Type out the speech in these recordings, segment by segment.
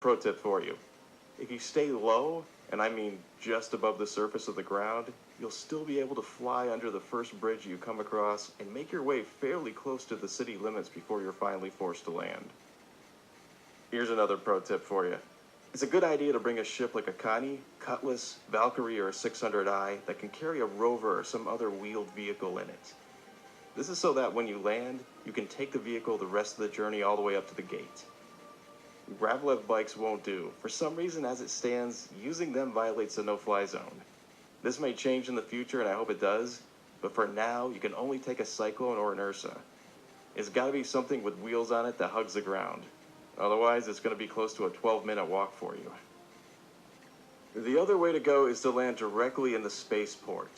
Pro tip for you. If you stay low, and I mean just above the surface of the ground, you'll still be able to fly under the first bridge you come across and make your way fairly close to the city limits before you're finally forced to land. Here's another pro tip for you. It's a good idea to bring a ship like a Connie, Cutlass, Valkyrie, or a 600i that can carry a rover or some other wheeled vehicle in it. This is so that when you land, you can take the vehicle the rest of the journey all the way up to the gate. Gravlev bikes won't do. For some reason, as it stands, using them violates the no-fly zone. This may change in the future, and I hope it does, but for now, you can only take a Cyclone or an Ursa. It's gotta be something with wheels on it that hugs the ground. Otherwise, it's gonna be close to a 12-minute walk for you. The other way to go is to land directly in the spaceport.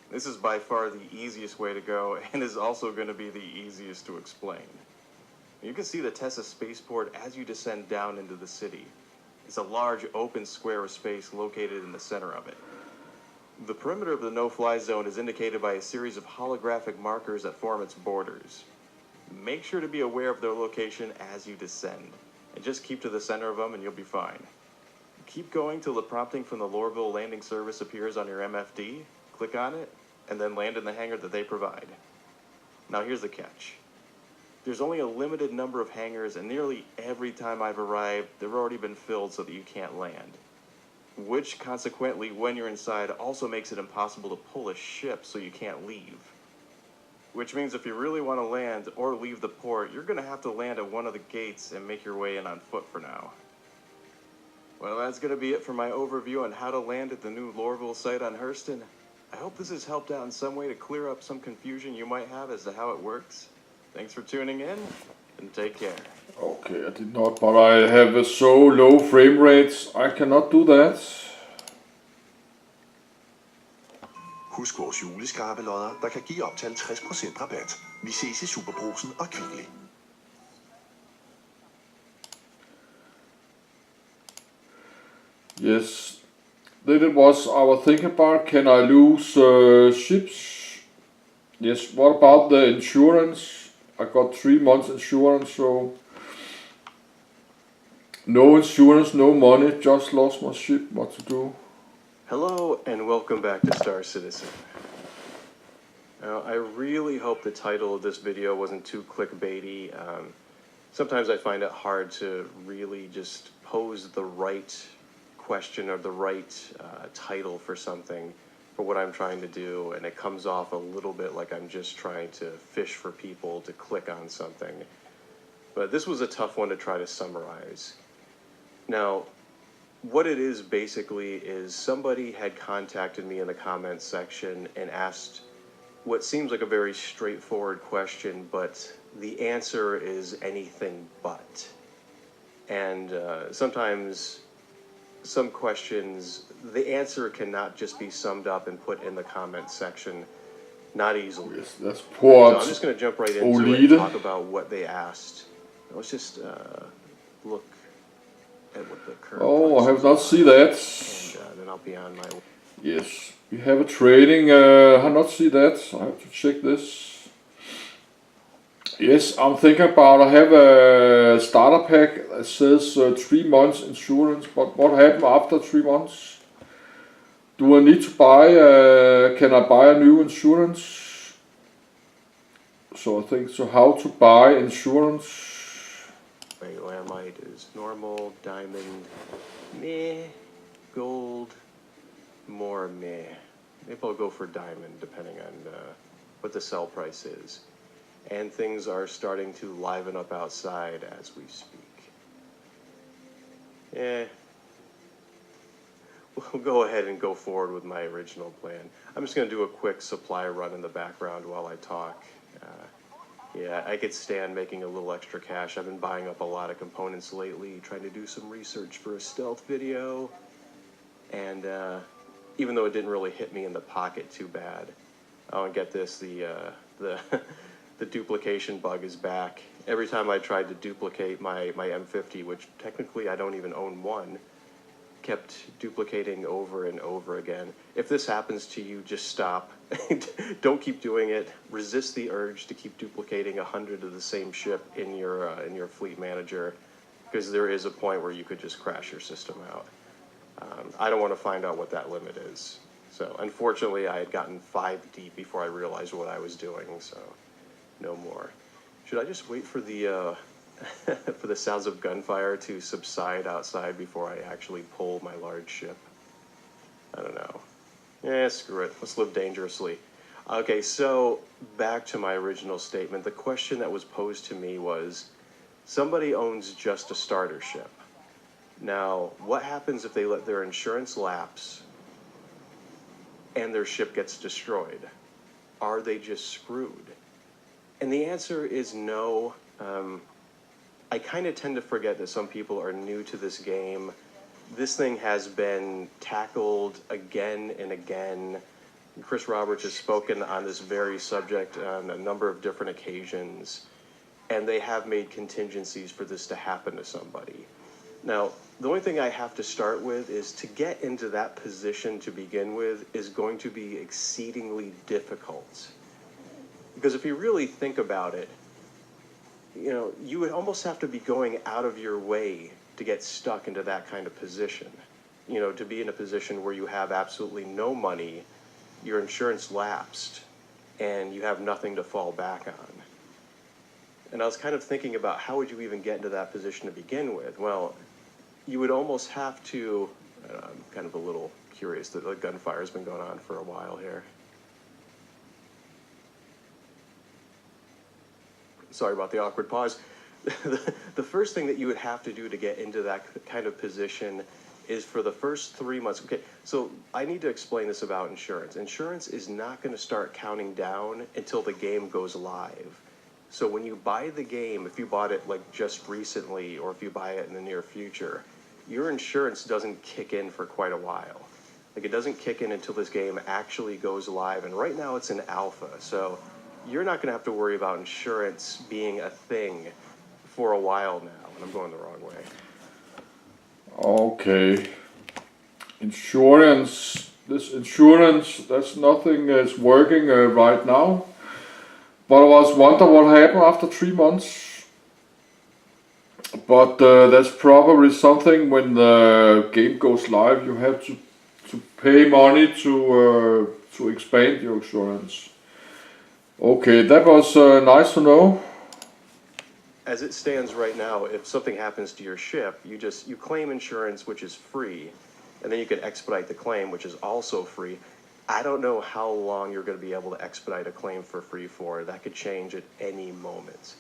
This is by far the easiest way to go, and is also gonna be the easiest to explain. You can see the Tessa spaceport as you descend down into the city. It's a large open square of space located in the center of it. The perimeter of the no-fly zone is indicated by a series of holographic markers that form its borders. Make sure to be aware of their location as you descend, and just keep to the center of them and you'll be fine. Keep going till the prompting from the Lorville landing service appears on your MFD, click on it, and then land in the hangar that they provide. Now here's the catch. There's only a limited number of hangars, and nearly every time I've arrived, they've already been filled so that you can't land. Which, consequently, when you're inside, also makes it impossible to pull a ship so you can't leave. Which means if you really want to land or leave the port, you're going to have to land at one of the gates and make your way in on foot for now. Well, that's going to be it for my overview on how to land at the new Lorville site on Hurston. I hope this has helped out in some way to clear up some confusion you might have as to how it works. Thanks for tuning in, and take care. Okay, I did not, but I have so low frame rates, I cannot do that. Husk vores juleskrabelodder, der kan give op til 50% rabat. Vi ses i Superbrusen og Kvickly. Yes, then it was our think about, can I lose ships? Yes, what about the insurance? I got 3 months insurance, so no insurance, no money, just lost my ship, what to do? Hello, and welcome back to Star Citizen. Now, I really hope the title of this video wasn't too clickbaity. Sometimes I find it hard to really just pose the right question or the right title for something, for what I'm trying to do, and it comes off a little bit like I'm just trying to fish for people to click on something. But this was a tough one to try to summarize. Now, what it is basically is somebody had contacted me in the comments section and asked what seems like a very straightforward question, but the answer is anything but. And sometimes some questions, the answer cannot just be summed up and put in the comments section, not easily. Yes, that's poor. So I'm just going to jump right into it and talk about what they asked. Let's just look at what the current. Oh, I have not seen that. And then I'll be on my way. Yes, we have a trading. I have not seen that. I have to check this. Yes, I'm thinking about, I have a starter pack that says 3 months insurance, but what happened after 3 months? Do I need to buy, can I buy a new insurance? So I think, so how to buy insurance? Laramite is normal, diamond, meh, gold, more meh. Maybe I'll go for diamond depending on what the sell price is. And things are starting to liven up outside as we speak. We'll go ahead and go forward with my original plan. I'm just going to do a quick supply run in the background while I talk. Yeah, I could stand making a little extra cash. I've been buying up a lot of components lately, trying to do some research for a stealth video. And even though it didn't really hit me in the pocket too bad. Oh, and get this, the duplication bug is back. Every time I tried to duplicate my M50, which technically I don't even own one, kept duplicating over and over again. If this happens to you, just stop. Don't keep doing it. Resist the urge to keep duplicating 100 of the same ship in your fleet manager. because there is a point where you could just crash your system out. I don't want to find out what that limit is. So unfortunately, I had gotten 5 deep before I realized what I was doing, so no more. Should I just wait for the for the sounds of gunfire to subside outside before I actually pull my large ship? I don't know. Screw it. Let's live dangerously. Okay, so back to my original statement. The question that was posed to me was, somebody owns just a starter ship. Now, what happens if they let their insurance lapse and their ship gets destroyed? Are they just screwed? And the answer is no. I kind of tend to forget that some people are new to this game. This thing has been tackled again and again. Chris Roberts has spoken on this very subject on a number of different occasions, and they have made contingencies for this to happen to somebody. Now, the only thing I have to start with is to get into that position to begin with is going to be exceedingly difficult. Because if you really think about it, you know, you would almost have to be going out of your way to get stuck into that kind of position. You know, to be in a position where you have absolutely no money, your insurance lapsed, and you have nothing to fall back on. And I was kind of thinking about how would you even get into that position to begin with? Well, you would almost have to, I'm kind of a little curious that the gunfire has been going on for a while here. Sorry about the awkward pause. The first thing that you would have to do to get into that kind of position is for the first 3 months. Okay, so I need to explain this about insurance. Insurance is not going to start counting down until the game goes live. So when you buy the game, if you bought it like just recently, or if you buy it in the near future, your insurance doesn't kick in for quite a while. Like, it doesn't kick in until this game actually goes live, and right now it's in alpha, so you're not going to have to worry about insurance being a thing for a while now, and I'm going the wrong way. Okay. Insurance. This insurance, that's nothing is working right now. But I was wondering what happened after 3 months. But that's probably something when the game goes live, you have to pay money to expand your insurance. Okay, that was nice to know. As it stands right now, if something happens to your ship, you claim insurance, which is free, and then you can expedite the claim, which is also free. I don't know how long you're going to be able to expedite a claim for free for. That could change at any moment.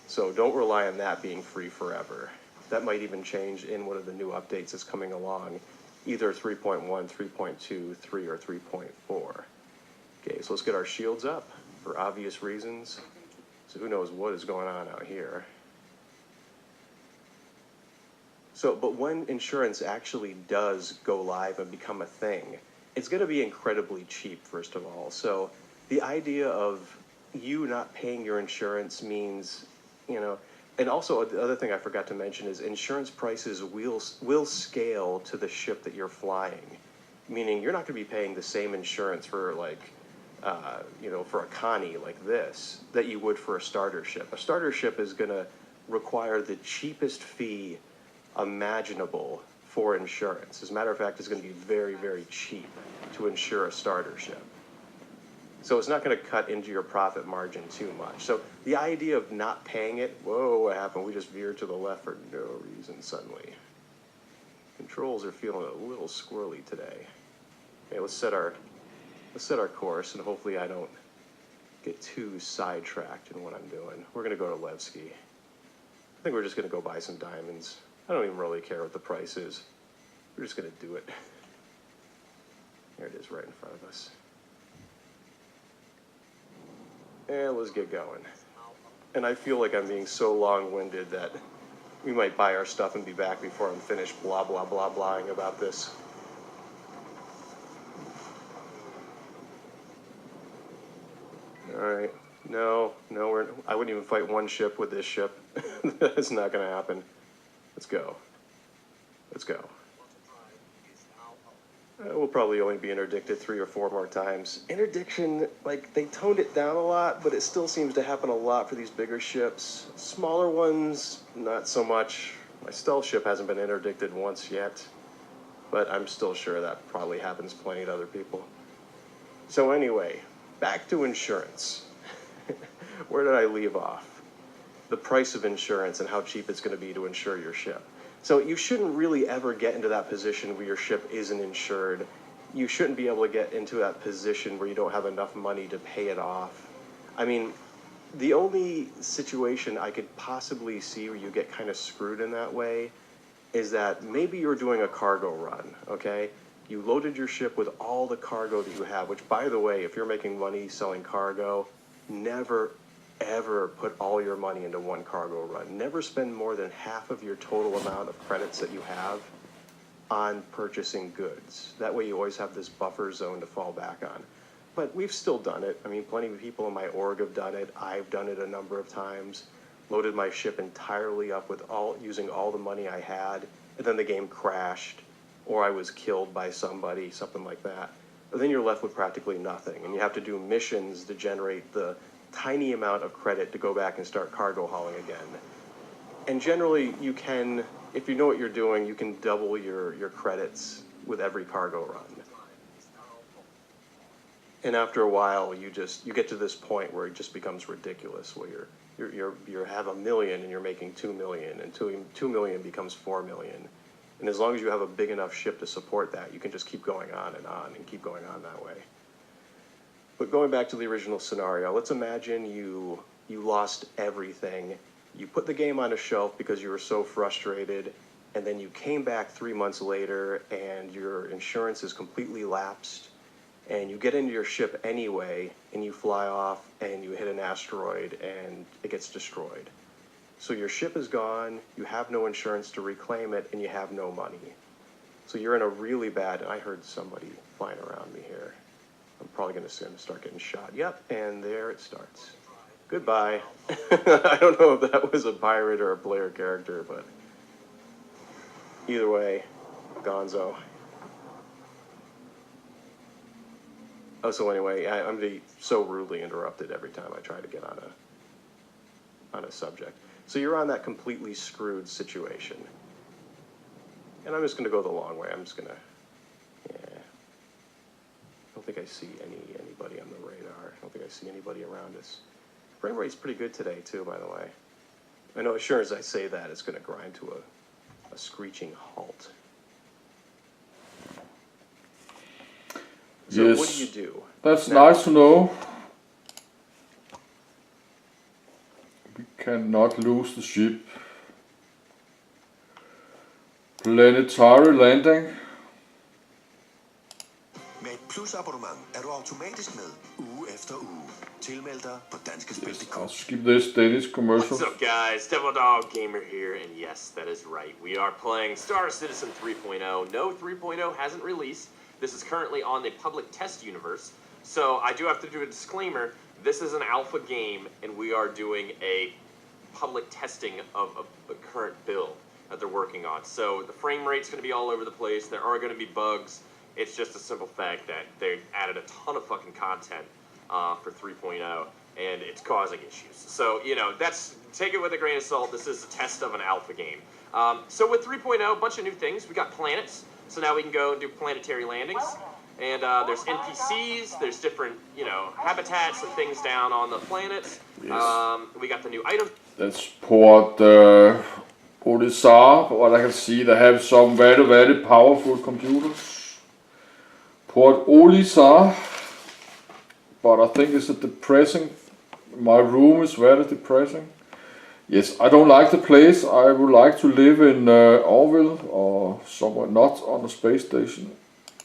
So don't rely on that being free forever. That might even change in one of the new updates that's coming along, either 3.1, 3.2, 3, or 3.4. Okay, so let's get our shields up for obvious reasons. So who knows what is going on out here. So, but when insurance actually does go live and become a thing, it's going to be incredibly cheap, first of all. So the idea of you not paying your insurance means, you know, and also the other thing I forgot to mention is insurance prices will scale to the ship that you're flying, meaning you're not going to be paying the same insurance for like, you know, for a Connie like this that you would for a starter ship. A starter ship is going to require the cheapest fee imaginable for insurance. As a matter of fact, it's going to be very, very cheap to insure a starter ship. So it's not going to cut into your profit margin too much. So the idea of not paying it, whoa, what happened? We just veered to the left for no reason suddenly. Controls are feeling a little squirrely today. Okay, let's set our course, and hopefully I don't get too sidetracked in what I'm doing. We're going to go to Levski. I think we're just going to go buy some diamonds. I don't even really care what the price is. We're just going to do it. There it is right in front of us. And let's get going. And I feel like I'm being so long-winded that we might buy our stuff and be back before I'm finished blah, blah, blah, blahing about this. Alright. No, I wouldn't even fight one ship with this ship. That's not going to happen. Let's go. Let's go. We'll probably only be interdicted 3 or 4 more times. Interdiction, like, they toned it down a lot, but it still seems to happen a lot for these bigger ships. Smaller ones, not so much. My stealth ship hasn't been interdicted once yet, but I'm still sure that probably happens plenty to other people. So anyway, back to insurance. Where did I leave off? The price of insurance and how cheap it's going to be to insure your ship. So you shouldn't really ever get into that position where your ship isn't insured. You shouldn't be able to get into that position where you don't have enough money to pay it off. I mean, the only situation I could possibly see where you get kind of screwed in that way is that maybe you're doing a cargo run, okay? You loaded your ship with all the cargo that you have, which, by the way, if you're making money selling cargo, never ever put all your money into one cargo run. Never spend more than half of your total amount of credits that you have on purchasing goods. That way you always have this buffer zone to fall back on. But we've still done it. I mean, plenty of people in my org have done it. I've done it a number of times. Loaded my ship entirely up with using all the money I had, and then the game crashed, or I was killed by somebody, something like that. But then you're left with practically nothing, and you have to do missions to generate the tiny amount of credit to go back and start cargo hauling again. And generally, you can, if you know what you're doing, you can double your credits with every cargo run. And after a while, you get to this point where it just becomes ridiculous, where you have 1 million and you're making 2 million, and 2 million becomes 4 million. And as long as you have a big enough ship to support that, you can just keep going on and keep going on that way. But going back to the original scenario, let's imagine you lost everything. You put the game on a shelf because you were so frustrated, and then you came back 3 months later and your insurance is completely lapsed, and you get into your ship anyway, and you fly off and you hit an asteroid and it gets destroyed. So your ship is gone, you have no insurance to reclaim it, and you have no money. So you're in a really bad, and I heard somebody flying around me here. I'm probably going to start getting shot. Yep, and there it starts. Goodbye. I don't know if that was a pirate or a player character, but either way, gonzo. Oh, so anyway, I'm going to be so rudely interrupted every time I try to get on a subject. So you're on that completely screwed situation. And I'm just going to go the long way. I'm just going to, I don't think I see anybody on the radar. I don't think I see anybody around us. Frame rate's pretty good today, too, by the way. I know as sure as I say that, it's going to grind to a screeching halt. So yes. What do you do? That's now? nice to know. We cannot lose the ship. Planetary landing. Med et plusabonnement er du automatisk med uge efter uge. Tilmeld dig på danskespil.dk. I'll skip this Danish commercial. What's up, guys? Devil Dog Gamer here, and yes, that is right. We are playing Star Citizen 3.0. No, 3.0 hasn't released. This is currently on the public test universe. So I do have to do a disclaimer. This is an alpha game, and we are doing a public testing of a current build that they're working on. So the frame rate's going to be all over the place. There are going to be bugs. It's just a simple fact that they added a ton of fucking content for 3.0, and it's causing issues. So, take it with a grain of salt. This is a test of an alpha game. So with 3.0, a bunch of new things. We got planets, so now we can go and do planetary landings. And there's NPCs, there's different, habitats and things down on the planets. Yes. We got the new item. That's Port Olisar, what I can see, they have some very, very powerful computers. Port Olisar, but I think it's a depressing, my room is very depressing. Yes, I don't like the place. I would like to live in Orville or somewhere not on a space station.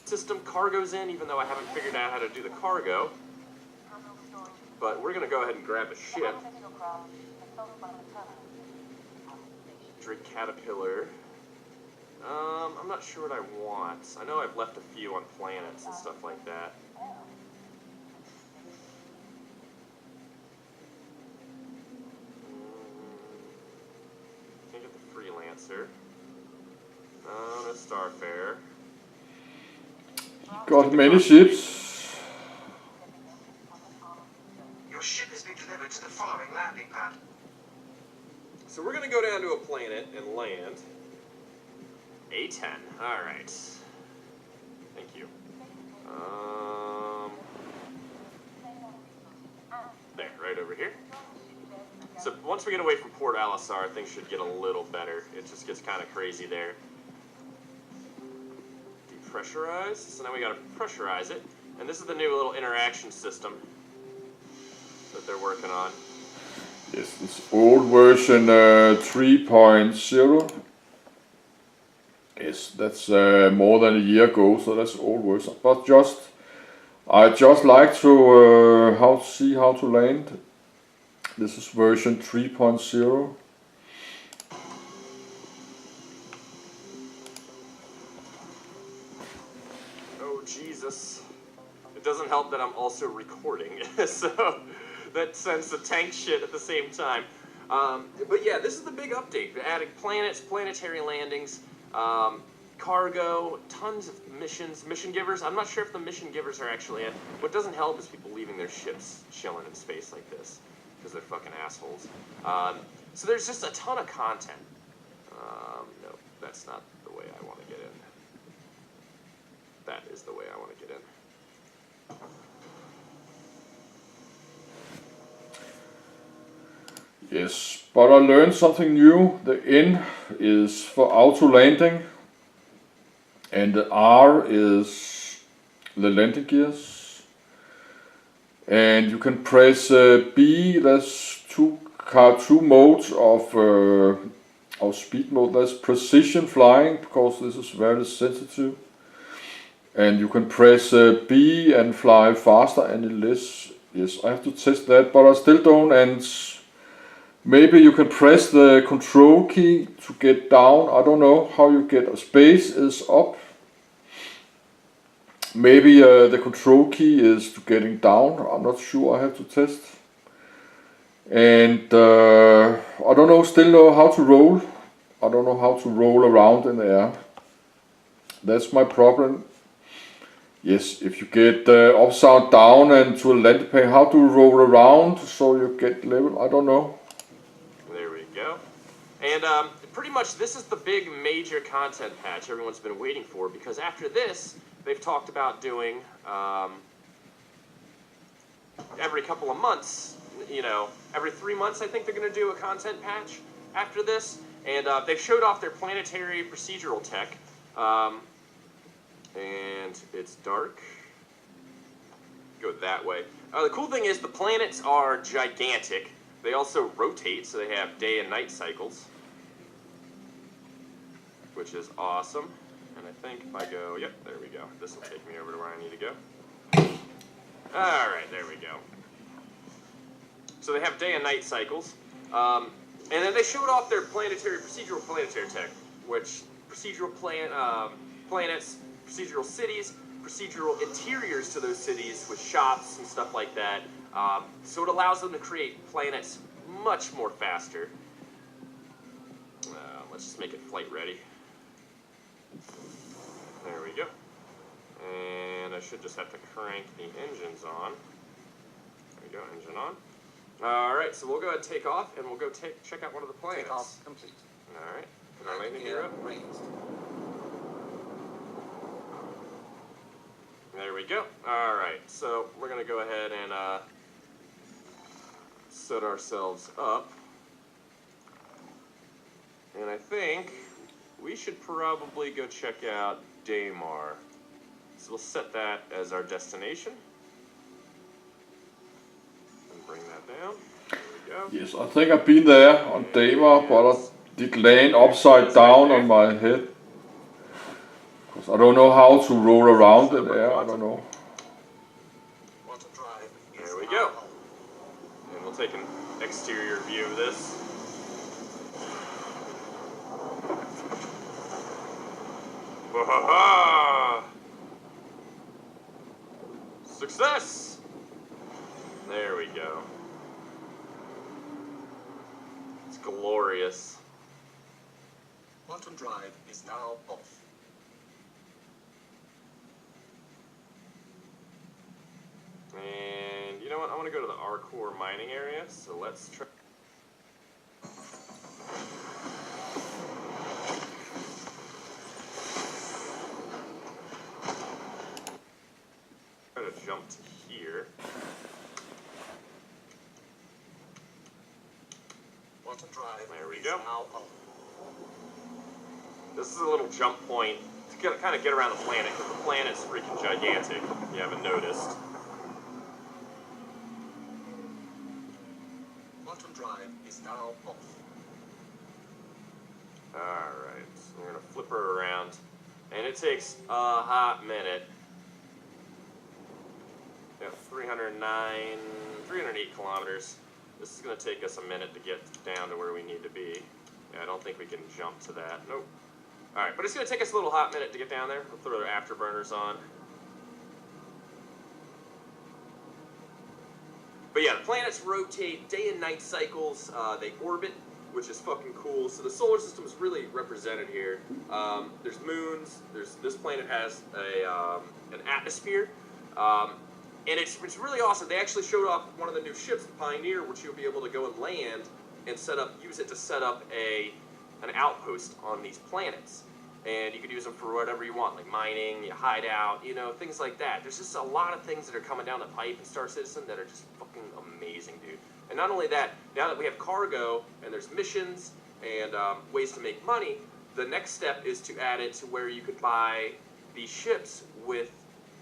System cargo's in, even though I haven't figured out how to do the cargo. But we're going to go ahead and grab a ship. Druk Caterpillar. I'm not sure what I want. I know I've left a few on planets and stuff like that. Can't get the Freelancer. No Starfarer. Got many ships. Your ship has been delivered to the following landing pad. So we're going to go down to a planet and land. A10. All right. Thank you. There, right over here. So once we get away from Port Alisar, things should get a little better. It just gets kind of crazy there. Depressurize. So now we got to pressurize it. And this is the new little interaction system that they're working on. Yes, it's old version 3.0. Yes, that's more than a year ago, so that's old version. But I just like to see how to land. This is version 3.0. Oh Jesus! It doesn't help that I'm also recording, so that sends the tank shit at the same time. But yeah, this is the big update. They're adding planets, planetary landings, cargo, tons of missions, mission givers. I'm not sure if the mission givers are actually in. What doesn't help is people leaving their ships chilling in space like this, because they're fucking assholes. So there's just a ton of content. No, that's not the way I want to get in. That is the way I want to get in. Yes, but I learned something new. The N is for auto landing, and the R is the landing gears. And you can press B. There's two modes of speed mode. There's precision flying, because this is very sensitive. And you can press B and fly faster and less. Yes, I have to test that, but I still don't. And maybe you can press the control key to get down. I don't know how you get. Space is up. Maybe the control key is to getting down. I'm not sure. I have to test. And I don't know. Still know how to roll. I don't know how to roll around in the air. That's my problem. Yes, if you get upside down and to a landing pad, how to roll around so you get level. I don't know. There we go. And pretty much this is the big major content patch everyone's been waiting for, because after this, they've talked about doing every couple of months, you know, every 3 months I think they're going to do a content patch after this. And they've showed off their planetary procedural tech. And it's dark. Go that way. The cool thing is the planets are gigantic. They also rotate, so they have day and night cycles, which is awesome. And I think if I go, yep, there we go. This will take me over to where I need to go. All right, there we go. So they have day and night cycles. And then they showed off their procedural planetary tech, which procedural planets, procedural cities, procedural interiors to those cities with shops and stuff like that. So it allows them to create planets much more faster. Let's just make it flight ready. There we go. And I should just have to crank the engines on. There we go, engine on. Alright, so we'll go ahead and take off, and we'll go check out one of the planets. Take off complete. Alright, put our landing gear up. Raised. There we go. Alright, so we're going to go ahead and set ourselves up. And I think we should probably go check out Daymar. So we'll set that as our destination. And bring that down. There we go. Yes, I think I've been there on Daymar, but I did land upside down on my head. Because I don't know how to roll around in there, I don't know. There we go. And we'll take an exterior view of this. Wahaha! Success! There we go. It's glorious. Quantum drive is now off. And you know what? I want to go to the R-Core mining area, so let's try. jump to here. Quantum drive There we is go. now off. This is a little jump point to kind of get around the planet, because the planet's freaking gigantic, if you haven't noticed. Quantum drive is now off. Alright, so we're going to flip her around, and it takes a hot minute. Yeah, 308 kilometers. This is going to take us a minute to get down to where we need to be. Yeah, I don't think we can jump to that. Nope. Alright, but it's going to take us a little hot minute to get down there. We'll throw our afterburners on. But yeah, the planets rotate day and night cycles. They orbit, which is fucking cool. So the solar system is really represented here. There's moons. This planet has an atmosphere. And it's really awesome. They actually showed off one of the new ships, the Pioneer, which you'll be able to go and land and use it to set up an outpost on these planets. And you could use them for whatever you want, like mining, you hide out, you know, things like that. There's just a lot of things that are coming down the pipe in Star Citizen that are just fucking amazing, dude. And not only that, now that we have cargo and there's missions and ways to make money, the next step is to add it to where you could buy these ships with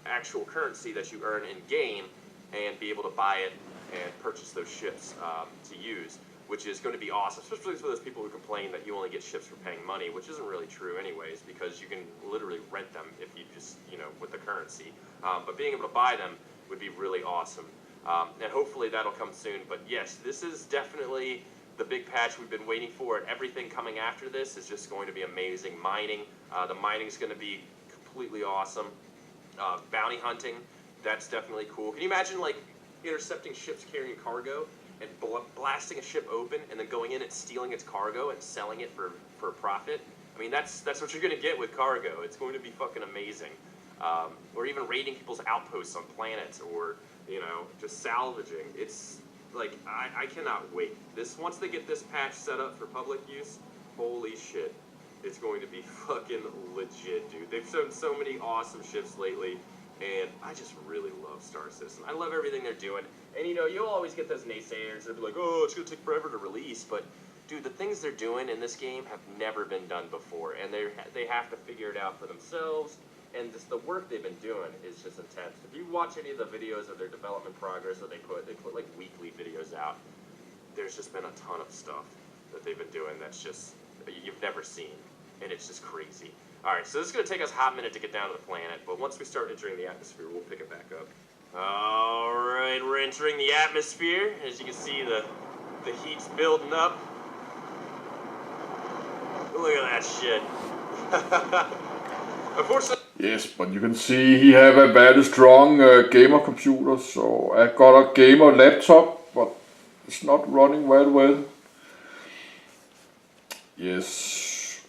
actual currency that you earn in game and be able to buy it and purchase those ships to use, which is going to be awesome, especially for those people who complain that you only get ships for paying money, which isn't really true anyways, because you can literally rent them if you just, you know, with the currency. But being able to buy them would be really awesome. And hopefully that'll come soon. But yes, this is definitely the big patch we've been waiting for, and everything coming after this is just going to be amazing. Mining, the mining is going to be completely awesome. Bounty hunting, that's definitely cool. Can you imagine, like, intercepting ships carrying cargo and blasting a ship open and then going in and stealing its cargo and selling it for a profit? I mean, that's what you're going to get with cargo. It's going to be fucking amazing. Or even raiding people's outposts on planets, or, you know, just salvaging. It's, like, I cannot wait. Once they get this patch set up for public use, holy shit. It's going to be fucking legit, dude. They've shown so many awesome ships lately, and I just really love Star Citizen. I love everything they're doing. And, you know, you'll always get those naysayers that be like, oh, it's going to take forever to release. But, dude, the things they're doing in this game have never been done before, and they have to figure it out for themselves. And just the work they've been doing is just intense. If you watch any of the videos of their development progress that they put like weekly videos out, there's just been a ton of stuff that they've been doing that's just you've never seen, and it's just crazy. Alright, so this is going to take us a hot minute to get down to the planet, but once we start entering the atmosphere, we'll pick it back up. Alright, we're entering the atmosphere. As you can see, the heat's building up. Look at that shit. Unfortunately, Yes, but you can see he have a very strong gamer computer, so I got a gamer laptop, but it's not running very well. Yes,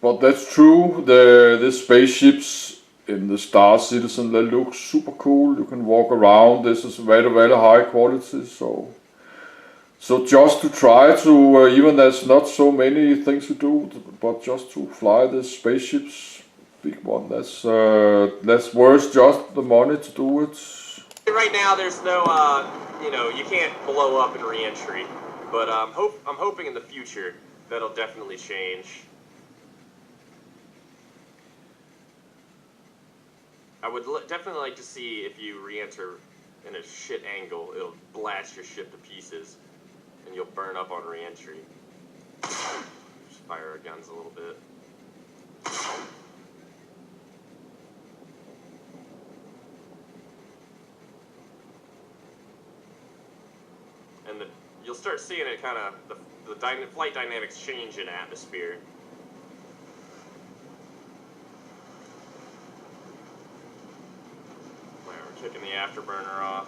but that's true. The spaceships in the Star Citizen, they look super cool. You can walk around. This is very high quality. So just to try to, even there's not so many things to do, but just to fly the spaceships, big one. That's worth just the money to do it. right now there's no, you know, you can't blow up in re-entry, but I'm hoping in the future that'll definitely change. I would definitely like to see if you re-enter in a shit angle, it'll blast your ship to pieces, and you'll burn up on re-entry. Just fire our guns a little bit. And you'll start seeing it kind of, the flight dynamics change in atmosphere. We're kicking the afterburner off.